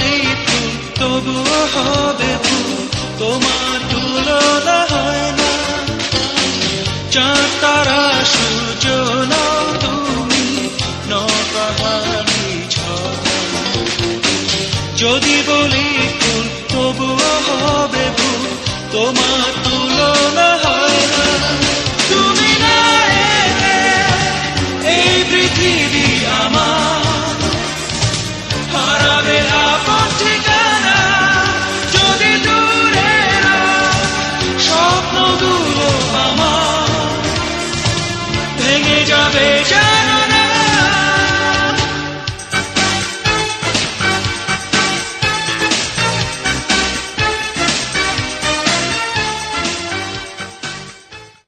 বলি ফুল তবুও হবে ভুল, তোমার তুলনা হয় না। চাঁদ তারা সূর্য নাও তুমি, নৌকাহারি ঝড়। যদি বলি ফুল তবুও হবে ভুল, তোমার তুলনা হয়